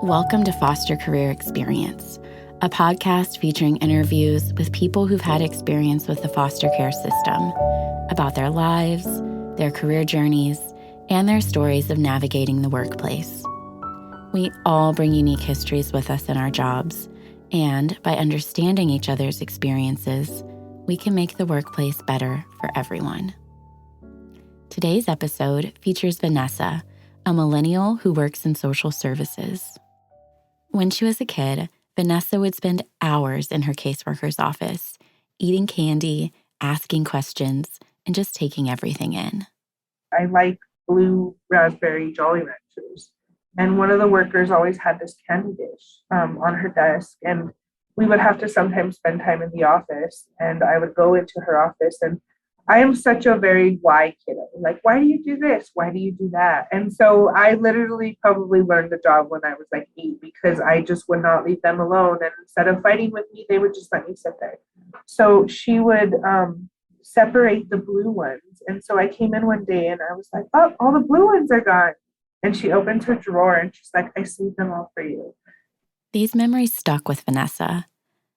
Welcome to Foster Career Experience, a podcast featuring interviews with people who've had experience with the foster care system, about their lives, their career journeys, and their stories of navigating the workplace. We all bring unique histories with us in our jobs, and by understanding each other's experiences, we can make the workplace better for everyone. Today's episode features Vanessa, a millennial who works in social services. When she was a kid, Vanessa would spend hours in her caseworker's office, eating candy, asking questions, and just taking everything in. I like blue raspberry Jolly Ranchers. And one of the workers always had this candy dish on her desk. And we would have to sometimes spend time in the office. And I would go into her office, and I am such a very why kiddo. Like, why do you do this? Why do you do that? And so I literally probably learned the job when I was like 8 because I just would not leave them alone. And instead of fighting with me, they would just let me sit there. So she would separate the blue ones. And so I came in one day and I was like, oh, all the blue ones are gone. And she opened her drawer and she's like, I saved them all for you. These memories stuck with Vanessa.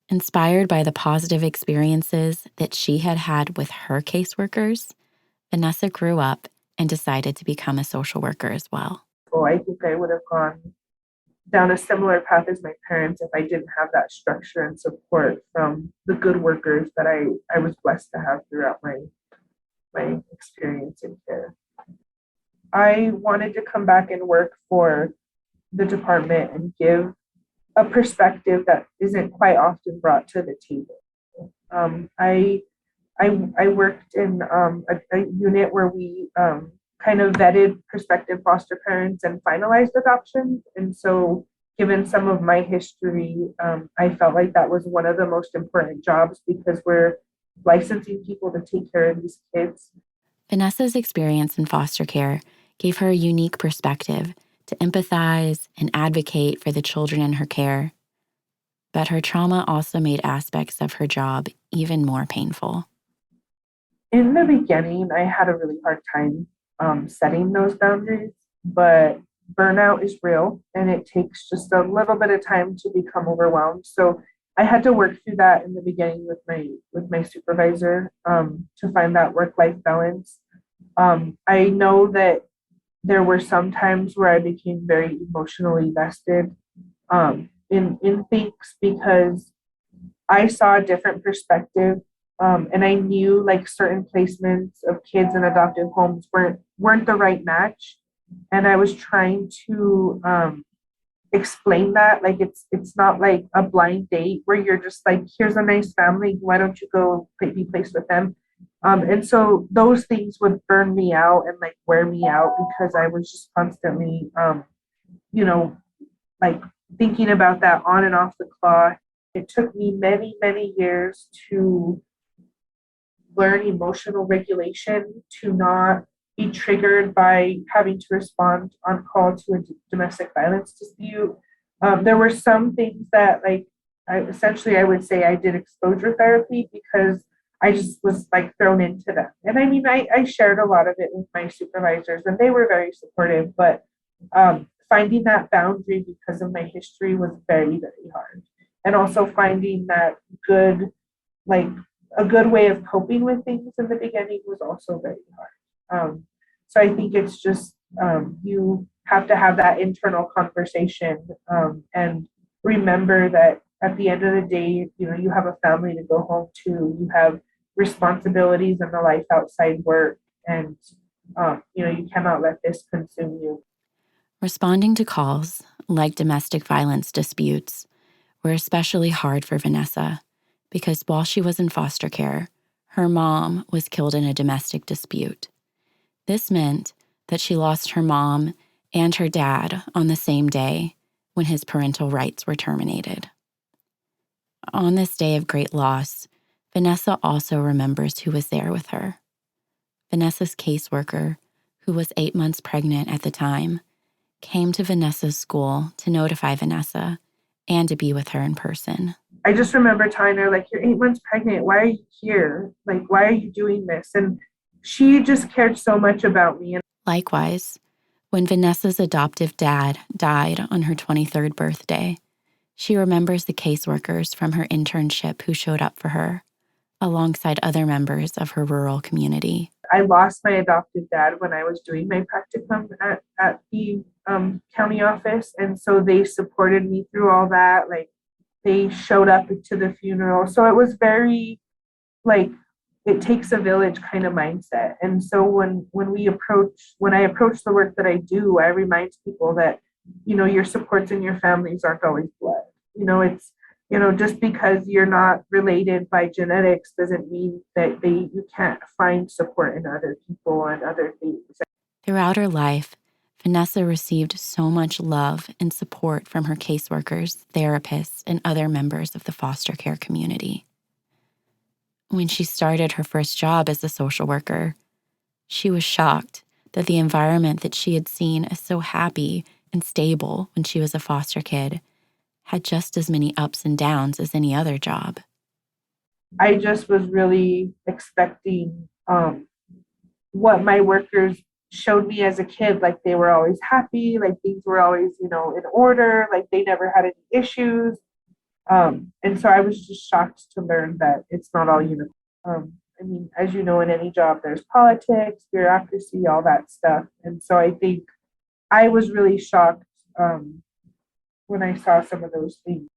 Inspired by the positive experiences that she had had with her caseworkers, Vanessa grew up and decided to become a social worker as well. So I think I would have gone down a similar path as my parents if I didn't have that structure and support from the good workers that I was blessed to have throughout my experience in care. I wanted to come back and work for the department and give a perspective that isn't quite often brought to the table. I worked in a unit where we kind of vetted prospective foster parents and finalized adoptions. And so given some of my history, I felt like that was one of the most important jobs because we're licensing people to take care of these kids. Vanessa's experience in foster care gave her a unique perspective to empathize and advocate for the children in her care. But her trauma also made aspects of her job even more painful. In the beginning, I had a really hard time setting those boundaries, but burnout is real and it takes just a little bit of time to become overwhelmed. So I had to work through that in the beginning with my supervisor to find that work-life balance. I know that there were some times where I became very emotionally vested in things because I saw a different perspective, and I knew like certain placements of kids in adoptive homes weren't the right match, and I was trying to explain that like it's not like a blind date where you're just like, here's a nice family, why don't you go be placed with them. And so those things would burn me out and like wear me out because I was just constantly, like thinking about that on and off the clock. It took me many, many years to learn emotional regulation, to not be triggered by having to respond on call to a domestic violence dispute. There were some things that I would say I did exposure therapy because I just was like thrown into them. And I mean, I shared a lot of it with my supervisors and they were very supportive, but finding that boundary because of my history was very, very hard. And also finding that a good way of coping with things in the beginning was also very hard. So I think it's just, you have to have that internal conversation and remember that at the end of the day, you have a family to go home to, you have responsibilities and the life outside work, and you cannot let this consume you. Responding to calls, like domestic violence disputes, were especially hard for Vanessa because while she was in foster care, her mom was killed in a domestic dispute. This meant that she lost her mom and her dad on the same day when his parental rights were terminated. On this day of great loss, Vanessa also remembers who was there with her. Vanessa's caseworker, who was 8 months pregnant at the time, came to Vanessa's school to notify Vanessa and to be with her in person. I just remember telling her, like, you're 8 months pregnant. Why are you here? Like, why are you doing this? And she just cared so much about me. Likewise, When Vanessa's adoptive dad died on her 23rd birthday, she remembers the caseworkers from her internship who showed up for her, alongside other members of her rural community. I lost my adopted dad when I was doing my practicum at the county office. And so they supported me through all that. Like, they showed up to the funeral. So it was very, like, it takes a village kind of mindset. And so when I approach the work that I do, I remind people that, your supports in your families aren't always blood. It's, just because you're not related by genetics doesn't mean that you can't find support in other people and other things. Throughout her life, Vanessa received so much love and support from her caseworkers, therapists, and other members of the foster care community. When she started her first job as a social worker, she was shocked that the environment that she had seen as so happy and stable when she was a foster kid had just as many ups and downs as any other job. I just was really expecting what my workers showed me as a kid. Like, they were always happy, like things were always, in order, like they never had any issues. And so I was just shocked to learn that it's not all uniform. I mean, as you know, in any job, there's politics, bureaucracy, all that stuff. And so I think I was really shocked when I saw some of those things.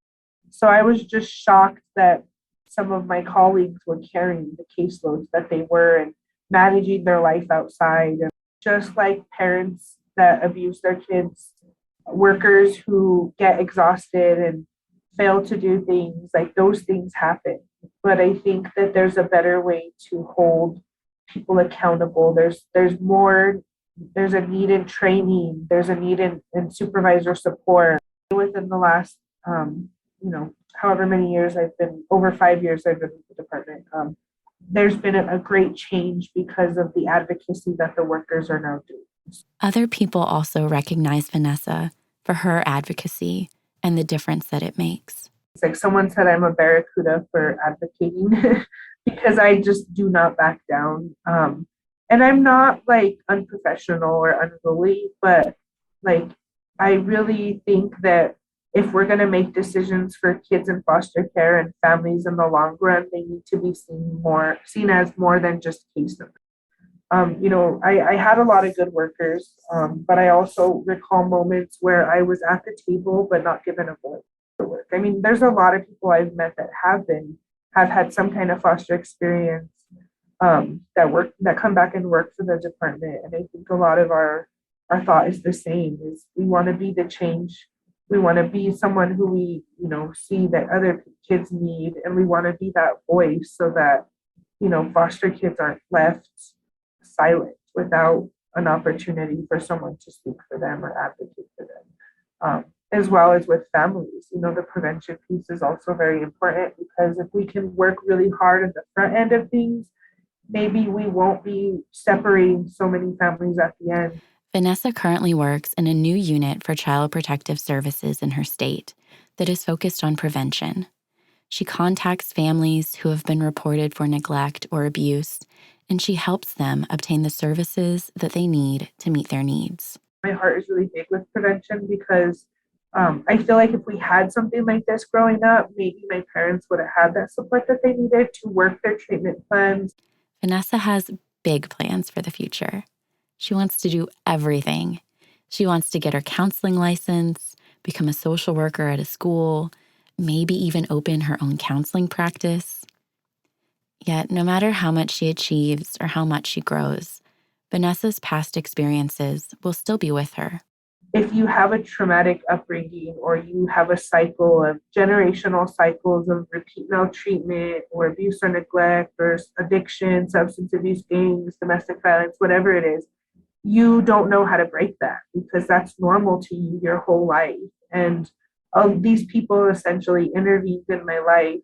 So I was just shocked that some of my colleagues were carrying the caseloads that they were and managing their life outside. And just like parents that abuse their kids, workers who get exhausted and fail to do things, like those things happen. But I think that there's a better way to hold people accountable. There's a need in training, there's a need in supervisor support. Within the last however many years over 5 years I've been with the department, there's been a great change because of the advocacy that the workers are now doing. Other people also recognize Vanessa for her advocacy and the difference that it makes. It's like someone said I'm a barracuda for advocating because I just do not back down. And I'm not like unprofessional or unruly, but like I really think that if we're going to make decisions for kids in foster care and families in the long run, they need to be seen as more than just case numbers. I had a lot of good workers, but I also recall moments where I was at the table but not given a voice for work. I mean, there's a lot of people I've met that have had some kind of foster experience, that come back and work for the department. And I think a lot of our thought is the same: is we want to be the change. We want to be someone who we see that other kids need, and we want to be that voice so that foster kids aren't left silent without an opportunity for someone to speak for them or advocate for them. As well as with families, the prevention piece is also very important, because if we can work really hard at the front end of things, maybe we won't be separating so many families at the end. Vanessa currently works in a new unit for Child Protective Services in her state that is focused on prevention. She contacts families who have been reported for neglect or abuse, and she helps them obtain the services that they need to meet their needs. My heart is really big with prevention because I feel like if we had something like this growing up, maybe my parents would have had that support that they needed to work their treatment plans. Vanessa has big plans for the future. She wants to do everything. She wants to get her counseling license, become a social worker at a school, maybe even open her own counseling practice. Yet, no matter how much she achieves or how much she grows, Vanessa's past experiences will still be with her. If you have a traumatic upbringing, or you have a cycle of generational cycles of repeat maltreatment or abuse or neglect or addiction, substance abuse, gangs, domestic violence, whatever it is, you don't know how to break that because that's normal to you your whole life. And these people essentially intervened in my life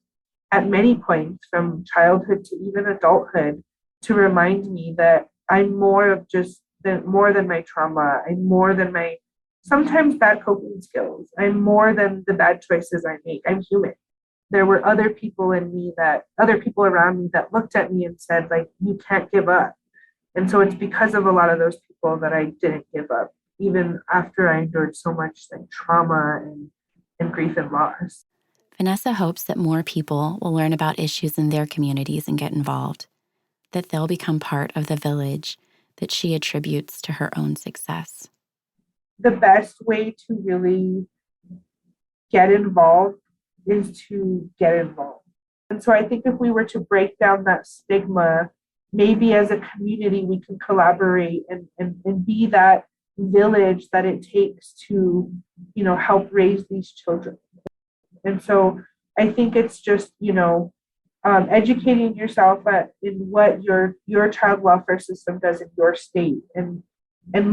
at many points from childhood to even adulthood to remind me that I'm more than my trauma. I'm more than my sometimes bad coping skills. I'm more than the bad choices I make. I'm human. There were other people around me that looked at me and said, like, you can't give up. And so it's because of a lot of those people that I didn't give up. even after I endured so much like trauma and grief and loss. Vanessa hopes that more people will learn about issues in their communities and get involved, that they'll become part of the village that she attributes to her own success. The best way to really get involved is to get involved. And so I think if we were to break down that stigma, maybe as a community, we can collaborate and be that village that it takes to, help raise these children. And so I think it's just, educating yourself in what your child welfare system does in your state and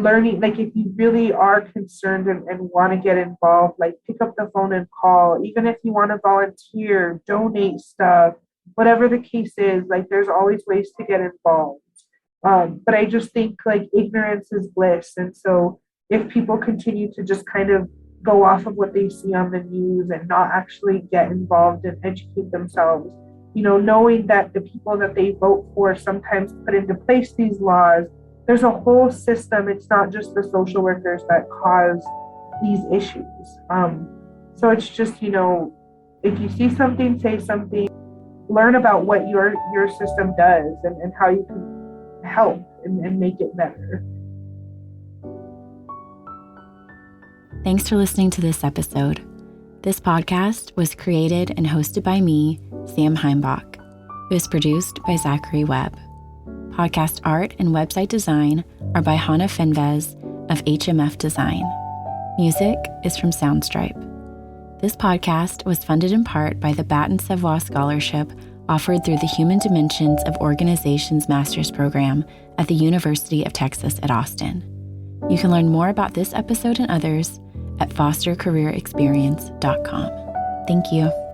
learning, like if you really are concerned and want to get involved, like pick up the phone and call, even if you want to volunteer, donate stuff, whatever the case is, like there's always ways to get involved. But I just think like ignorance is bliss. And so if people continue to just kind of go off of what they see on the news and not actually get involved and educate themselves, knowing that the people that they vote for sometimes put into place these laws, there's a whole system. It's not just the social workers that cause these issues. So it's just, if you see something, say something, learn about what your system does and how you can help and make it better. Thanks for listening to this episode. This podcast was created and hosted by me, Sam Heimbach. It was produced by Zachary Webb. Podcast art and website design are by Hannah Fenvez of HMF Design. Music is from Soundstripe. This podcast was funded in part by the Baton Savoie Scholarship offered through the Human Dimensions of Organizations Master's Program at the University of Texas at Austin. You can learn more about this episode and others at fostercareerexperience.com. Thank you.